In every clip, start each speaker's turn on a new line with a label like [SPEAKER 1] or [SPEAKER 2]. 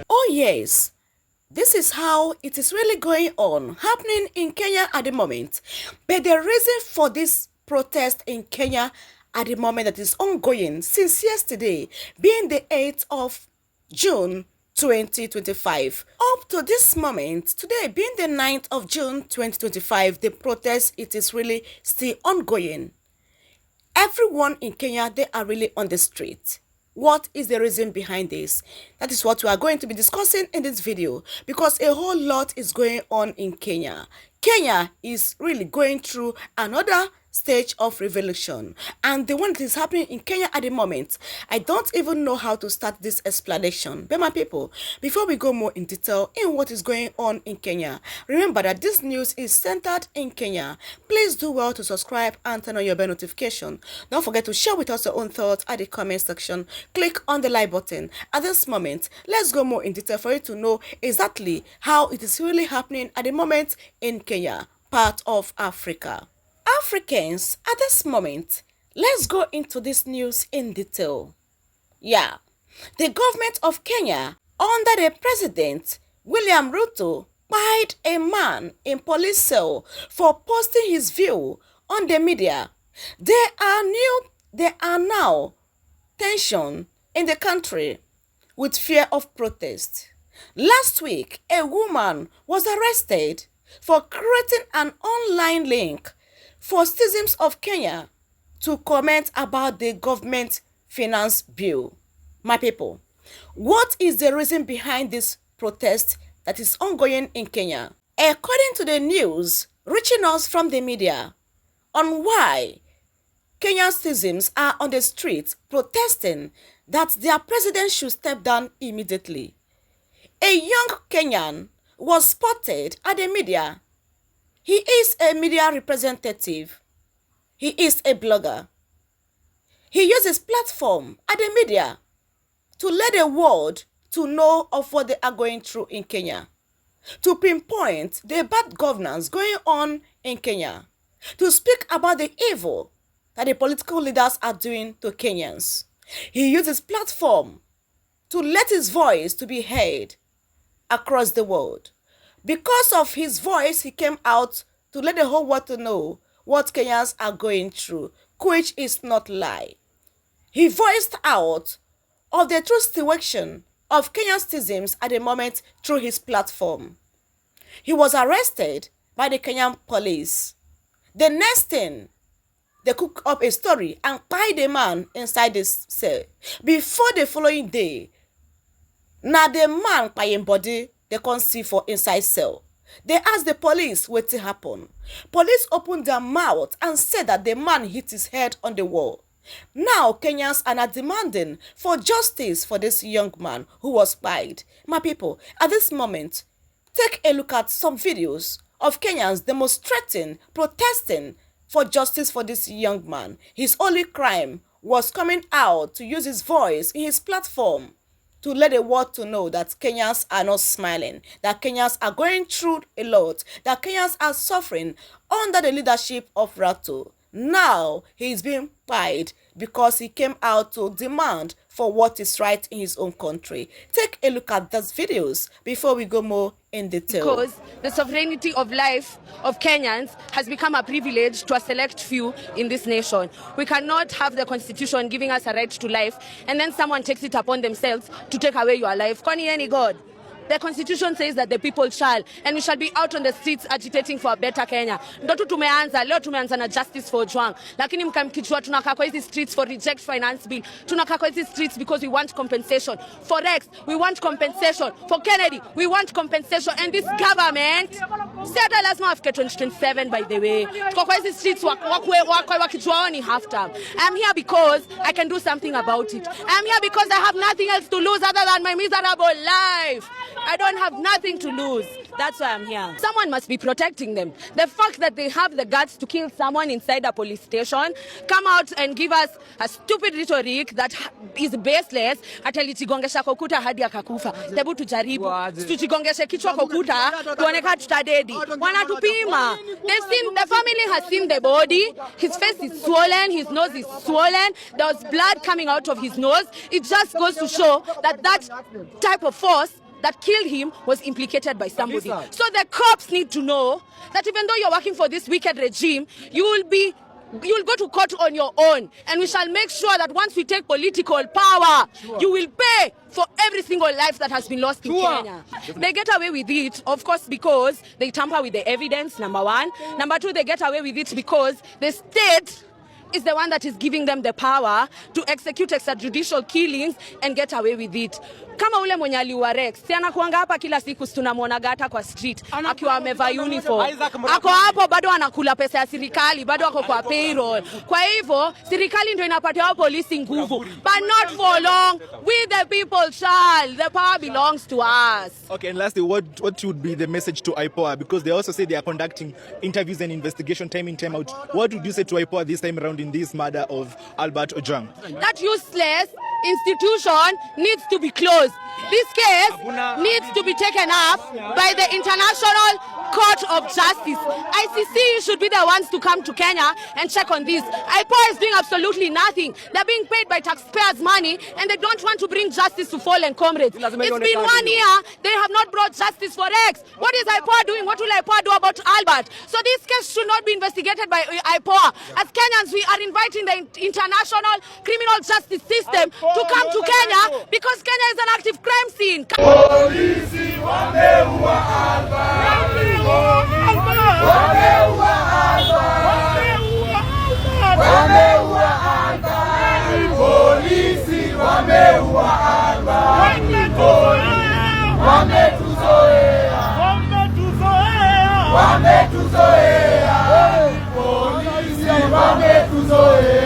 [SPEAKER 1] Oh yes, this is how it is really going on, happening in Kenya at the moment. But the reason for this protest in Kenya at the moment that is ongoing since yesterday, being the 8th of June 2025. Up to this moment, today being the 9th of June 2025, the protest, it is really still ongoing. Everyone in Kenya, they are really on the street. What is the reason behind this? That is what we are going to be discussing in this video, because a whole lot is going on in Kenya. Kenya is really going through another stage of revolution, and the one that is happening in Kenya at the moment, I don't even know how to start this explanation. But my people, before we go more in detail in what is going on in Kenya, remember that this news is centered in Kenya. Please do well to subscribe and turn on your bell notification. Don't forget to share with us your own thoughts at the comment section. Click on the like button. At this moment, let's go more in detail for you to know exactly how it is really happening at the moment in Kenya, part of Africa. Africans, at this moment, let's go into this news in detail. Yeah, the government of Kenya, under the president, William Ruto, fired a man in police cell for posting his view on the media. There are now tension in the country with fear of protest. Last week, a woman was arrested for creating an online link for citizens of Kenya to comment about the government finance bill. My people, what is the reason behind this protest that is ongoing in Kenya? According to the news reaching us from the media on why Kenyan citizens are on the streets protesting that their president should step down immediately, a young Kenyan was spotted at the media. He is a media representative. He is a blogger. He uses platform at the media to let the world to know of what they are going through in Kenya, to pinpoint the bad governance going on in Kenya, to speak about the evil that the political leaders are doing to Kenyans. He uses platform to let his voice to be heard across the world. Because of his voice, he came out to let the whole world to know what Kenyans are going through, which is not lie. He voiced out of the true situation of Kenyan citizens at the moment through his platform. He was arrested by the Kenyan police. The next thing, they cook up a story and tie the man inside this cell. Before the following day, now the man by him body, they can't see for inside cell. They asked the police what happened. Police opened their mouth and said that the man hit his head on the wall. Now Kenyans are not demanding for justice for this young man who was fired. My people, at this moment, take a look at some videos of Kenyans demonstrating, protesting for justice for this young man. His only crime was coming out to use his voice in his platform to let the world to know that Kenyans are not smiling, that Kenyans are going through a lot, that Kenyans are suffering under the leadership of Ruto. Now he is being fired because he came out to demand for what is right in his own country. Take a look at those videos before we go more in detail.
[SPEAKER 2] Because the sovereignty of life of Kenyans has become a privilege to a select few in this nation. We cannot have the constitution giving us a right to life and then someone takes it upon themselves to take away your life. Kwani any God? The constitution says that the people shall, and we shall be out on the streets agitating for a better Kenya. Ndoto tumeanza, leo tumeanza na justice for Ojwang. Lakini mkamkichua tunakaa kwa hizi streets for reject finance bill. Tunakaa kwa hizi streets because we want compensation. For Rex, we want compensation. For Kennedy, we want compensation. And this government, said lazima afike 2027 by the way. Tuko kwa hizi streets wakichua ni half time. I'm here because I can do something about it. I'm here because I have nothing else to lose other than my miserable life. I don't have nothing to lose. That's why I'm here. Someone must be protecting them. The fact that they have the guts to kill someone inside a police station, come out and give us a stupid rhetoric that is baseless. Atalijigongesha kokuta hadi akakufa. Tebu tujaribu. Tujigongeshe kichwa kokuta, tuoneka tutadedi. Wanatupima. The family has seen the body. His face is swollen, his nose is swollen. There was blood coming out of his nose. It just goes to show that that type of force that killed him was implicated by somebody. So the cops need to know that even though you're working for this wicked regime, you will go to court on your own, and we shall make sure that once we take political power, you will pay for every single life that has been lost in Kenya. They get away with it, of course, because they tamper with the evidence, number one. Number two, they get away with it because the state is the one that is giving them the power to execute extrajudicial killings and get away with it. Kama ule mwenye aliua Rex, si anakuanga hapa kila siku, tunamuonaga hata kwa street akiwa amevaa uniform. Ako hapo bado anakula pesa ya serikali, bado ako kwa payroll. Kwa hivyo serikali ndio inapatia hao polisi nguvu, but not for long. We the people shall. The power belongs to us.
[SPEAKER 3] Okay, and lastly, what would be the message to IPOA? Because they also say they are conducting interviews and investigation time in, time out. What would you say to IPOA this time around in this murder of Albert Ojwang?
[SPEAKER 2] That useless institution needs to be closed. This case needs to be taken up by the International Court of Justice. ICC should be the ones to come to Kenya and check on this. IPOA is doing absolutely nothing. They're being paid by taxpayers' money, and they don't want to bring justice to fallen comrades. It's been 1 year. They have not brought justice for X. What is IPOA doing? What will IPOA do about Albert? So this case should not be investigated by IPOA. As Kenyans, we are inviting the international criminal justice system to come to Kenya because Kenya is an active crime scene.
[SPEAKER 4] Polisi wameua Albert. Wameua Albert. Polisi wameua Albert. Wametuzoea. Polisi wametuzoea.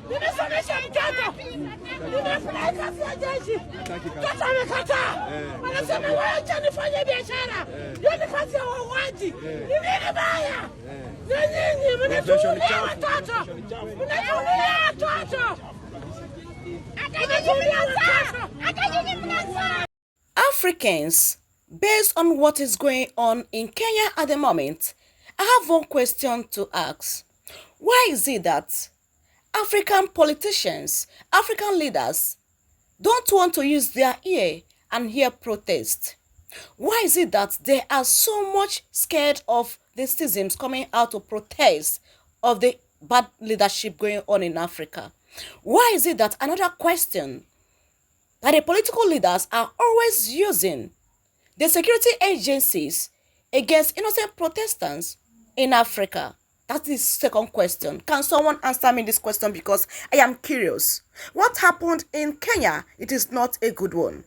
[SPEAKER 5] Nimesomesha mtoto. Nimefurahi kazi ya jeshi. Sasa amekataa. Anasema wewe acha nifanye biashara. Hiyo ni kazi ya wauaji. Ni nini baya? Nyinyi mnachukulia watoto. Mnachukulia watoto.
[SPEAKER 1] Africans, based on what is going on in Kenya at the moment, I have one question to ask. Why is it that African politicians, African leaders, don't want to use their ear and hear protest? Why is it that they are so much scared of the citizens coming out to protest of the bad leadership going on in Africa? Why is it that another question that the political leaders are always using the security agencies against innocent protestants in Africa? That is the second question. Can someone answer me this question, because I am curious. What happened in Kenya? It is not a good one.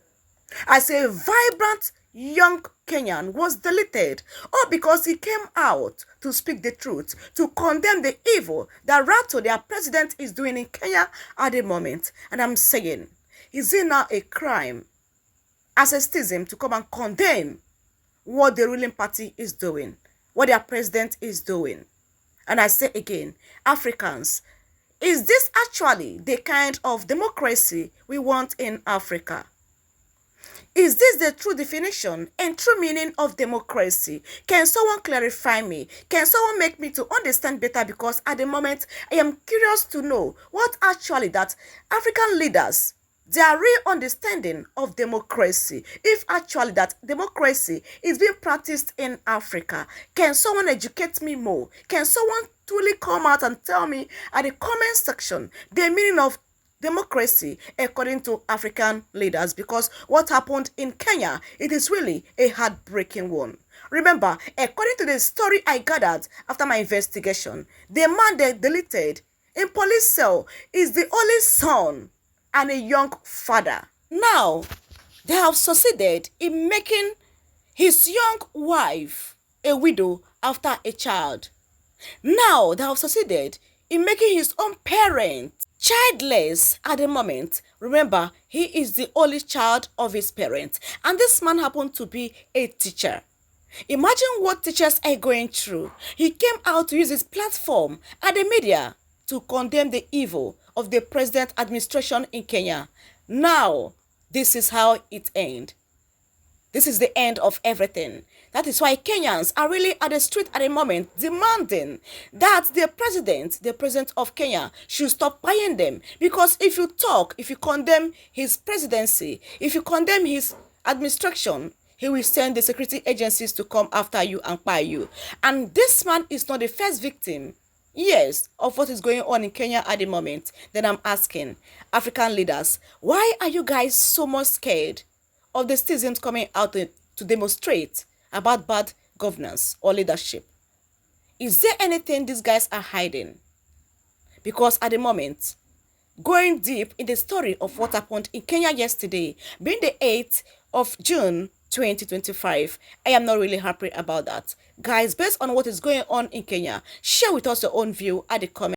[SPEAKER 1] I say a vibrant young Kenyan was deleted, all because he came out to speak the truth, to condemn the evil that Ruto, their president, is doing in Kenya at the moment. And I'm saying, is it now a crime as a citizen to come and condemn what the ruling party is doing, what their president is doing? And I say again, Africans, is this actually the kind of democracy we want in Africa? Is this the true definition and true meaning of democracy? Can someone clarify me? Can someone make me to understand better? Because at the moment, I am curious to know what actually that African leaders, their real understanding of democracy, if actually that democracy is being practiced in Africa. Can someone educate me more? Can someone truly come out and tell me at the comment section the meaning of democracy according to African leaders? Because what happened in Kenya, it is really a heartbreaking one. Remember, according to the story I gathered after my investigation, the man they deleted in police cell is the only son and a young father. Now, they have succeeded in making his young wife a widow after a child. Now, they have succeeded in making his own parents childless at the moment. Remember, he is the only child of his parents, and this man happened to be a teacher. Imagine what teachers are going through. He came out to use his platform at the media to condemn the evil of the president administration in Kenya. Now, this is how it ends. This is the end of everything. That is why Kenyans are really at the street at the moment demanding that the president of Kenya should stop buying them. Because if you talk, if you condemn his presidency, if you condemn his administration, he will send the security agencies to come after you and buy you. And this man is not the first victim, yes, of what is going on in Kenya at the moment. Then I'm asking African leaders, why are you guys so much scared of the citizens coming out to demonstrate about bad governance or leadership? Is there anything these guys are hiding? Because at the moment, going deep in the story of what happened in Kenya yesterday, being the 8th of June 2025, I am not really happy about that. Guys, based on what is going on in Kenya, share with us your own view at the comment.